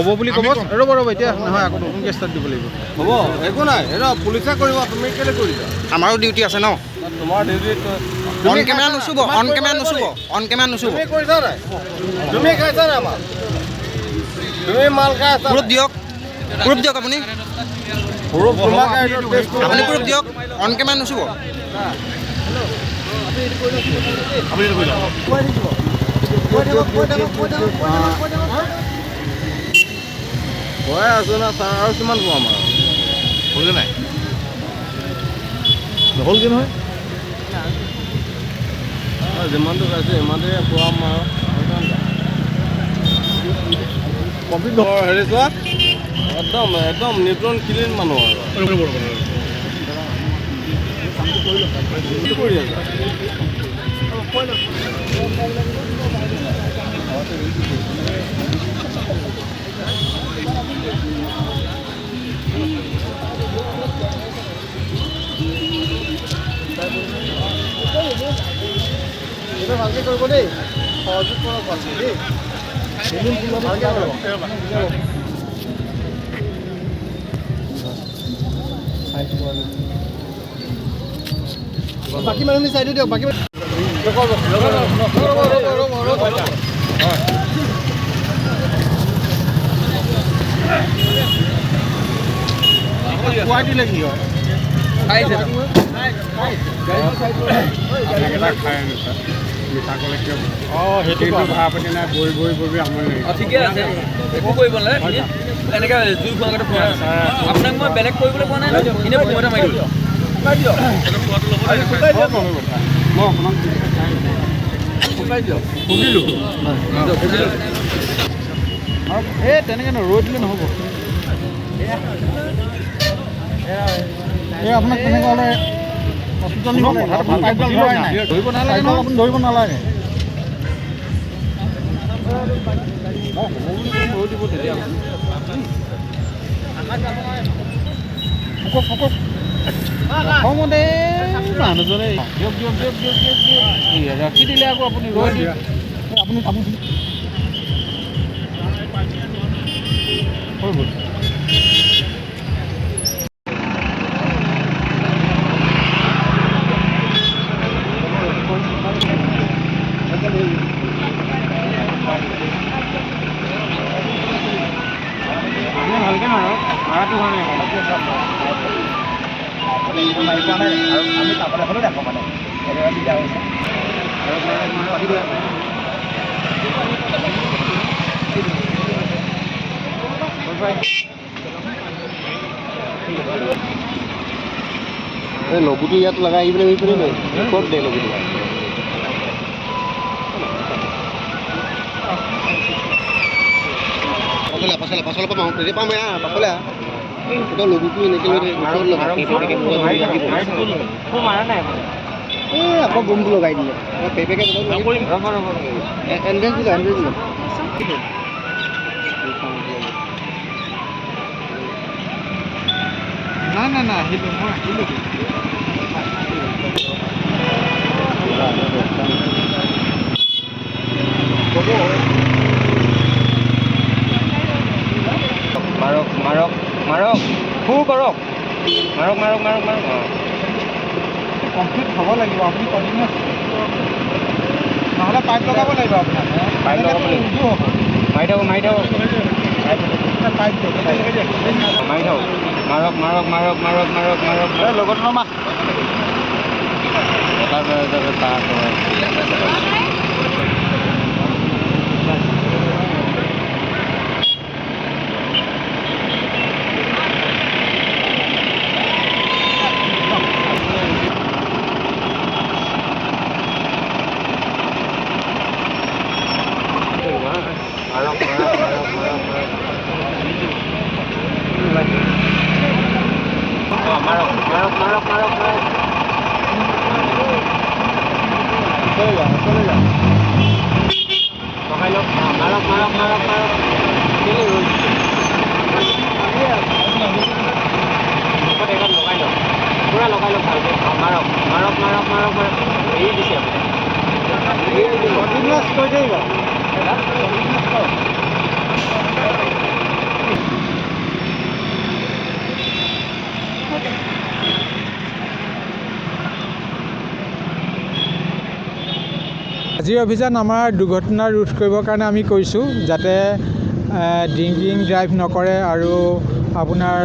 হ'ব বুলি ক'ব ৰ'ব এতিয়া নহয় আকৌ নতুনকৈ ষ্টাৰ্ট দিব লাগিব হ'ব একো নাই এইটো পুলিচে কৰিব তুমি কেলৈ কৰিবা আমাৰো ডিউটি আছে ন তোমাৰ ডিউটি অন কেমেৰা নুচুব অন কেমেৰা নুচুব তুমি কৰিছা নাই তুমি খাইছা নাই আমাৰ তুমি মাল খাই আছা প্ৰুফ দিয়ক আপুনি আপুনি প্ৰুফ দিয়ক অন কেমেৰা নুচুব হৈ আছো না ছাৰ আৰু কিমান পোৱা আমাৰ হ'ল নাই নহ'ল কি নহয় যিমানটো পাইছে ইমানটোৱে পোৱাম আৰু কমপ্লিট হেৰি চোৱা একদম নিউট্ৰন ক্লিন মানুহ আৰু কৰি আছে ভালকৈ কৰিব দেই সহযোগ কৰক ভালকৈ দেই বাকী মানুহখিনি চাইডে দিয়ক বাকী খুৱাই দিলে কি হয় ঠিকে আছে একো কৰিব নালাগে এনেকৈ জুই খোৱা আগতে খোৱা আপোনাক মই বেলেগ কৰিবলৈ কোৱা নাই ন এনেই ফোন এটা মাৰি দিওঁ এই তেনেকৈ ৰৈ দিলে নহ'ব এই আপোনাক তেনেকৈ হ'লে হস্পিটেল নিব লাগে ধৰিব নালাগে আপুনি ধৰিব নালাগে খঙতে মানুহজনে দিয়ক ৰাখি দিলে আকৌ আপুনি ৰৈ দিয়ে আপুনি হৈ গ'ল ভালকৈ মাৰক মাৰাটো হোৱা নাই আমি কাপোৰ এখনো দেখাওঁ মানে দিগদাৰ হৈছে লঘুটো ইয়াত লগাই আহি পেলাই ক'ত দে লঘুটো পাছলৈ পাম তেতিয়া পাম পাছলৈ এটা লঘুটো এনেকৈ এই আকৌ বমটো লগাই দিলে পেপেকে এনভেজ দিলে নাই আহিলোঁ মই আহিলোঁ মাৰক ফুৰ কৰক মাৰক কমপ্লিট হ'ব লাগিব আপুনি কণ্টিনিউৱাছ নহ'লে পাইপ লগাব লাগিব আপোনাক পাইপ লগাব লাগিব উজু হ'ব মাৰি থাকক পাইপ মাৰক লগত নমা আজিৰ অভিযান আমাৰ দুৰ্ঘটনা ৰোধ কৰিবৰ কাৰণে আমি কৰিছোঁ, যাতে ড্ৰিংকিং ড্ৰাইভ নকৰে আৰু আপোনাৰ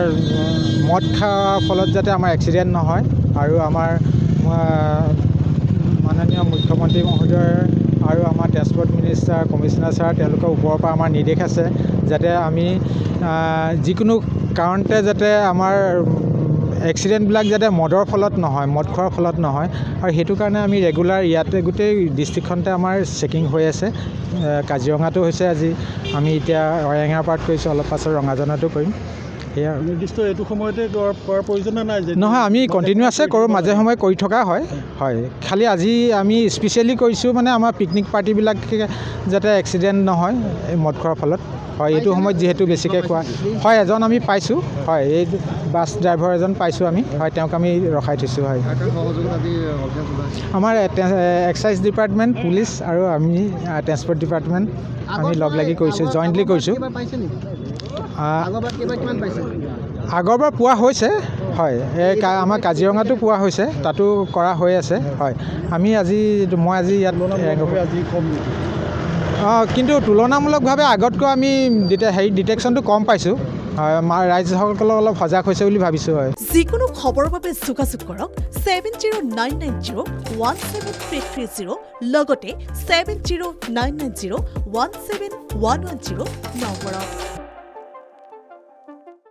মদ খোৱাৰ ফলত যাতে আমাৰ এক্সিডেণ্ট নহয়। আৰু আমাৰ মাননীয় মুখ্যমন্ত্ৰী মহোদয় আৰু আমাৰ ট্ৰেন্সপৰ্ট মিনিষ্টাৰ কমিশ্যনাৰ ছাৰ তেওঁলোকৰ ওপৰৰ পৰা আমাৰ নিৰ্দেশ আছে যাতে আমি যিকোনো কাৰণতে যাতে আমাৰ এক্সিডেণ্টবিলাক যাতে মদৰ ফলত নহয়, মদ খোৱাৰ ফলত নহয়। আৰু সেইটো কাৰণে আমি ৰেগুলাৰ ইয়াতে গোটেই ডিষ্ট্ৰিক্টখনতে আমাৰ চেকিং হৈ আছে। কাজিৰঙাতো হৈছে আজি, আমি এতিয়া ৰঙাপাৰত কৰিছোঁ, অলপ পাছত ৰঙাজানতো কৰিম। সেয়া নিৰ্দিষ্ট এইটো সময়তে কৰাৰ প্ৰয়োজন নাই যে নহয়, আমি কণ্টিনিউৱাছে কৰোঁ, মাজে সময়ে কৰি থকা হয়। খালি আজি আমি স্পেচিয়েলি কৰিছোঁ মানে আমাৰ পিকনিক পাৰ্টিবিলাক যাতে এক্সিডেণ্ট নহয় এই মদ খোৱাৰ ফলত। হয়, এইটো সময়ত যিহেতু বেছিকৈ খোৱা হয়। এজন আমি পাইছোঁ, হয়, এই বাছ ড্ৰাইভাৰ এজন পাইছোঁ আমি, হয়, তেওঁক আমি ৰখাই থৈছোঁ। হয়, আমাৰ এক্সাইজ ডিপাৰ্টমেণ্ট, পুলিচ আৰু আমি ট্ৰেন্সপৰ্ট ডিপাৰ্টমেণ্ট আমি লগ লাগি কৰিছোঁ, জইণ্টলি কৰিছোঁ। আগৰবাৰ পোৱা হৈছে, হয়, আমাৰ কাজিৰঙাতো পোৱা হৈছে, তাতো কৰা হৈ আছে। হয়, মই আজি ইয়াত কিন্তু তুলনামূলকভাৱে আগতকৈ আমি ডিটেকশ্যনটো কম পাইছোঁ। হয়, ৰাইজসকল অলপ সজাগ হৈছে বুলি ভাবিছোঁ। হয়, যিকোনো খবৰৰ বাবে যোগাযোগ কৰক 7099017330 লগতে 7099017110 নম্বৰত।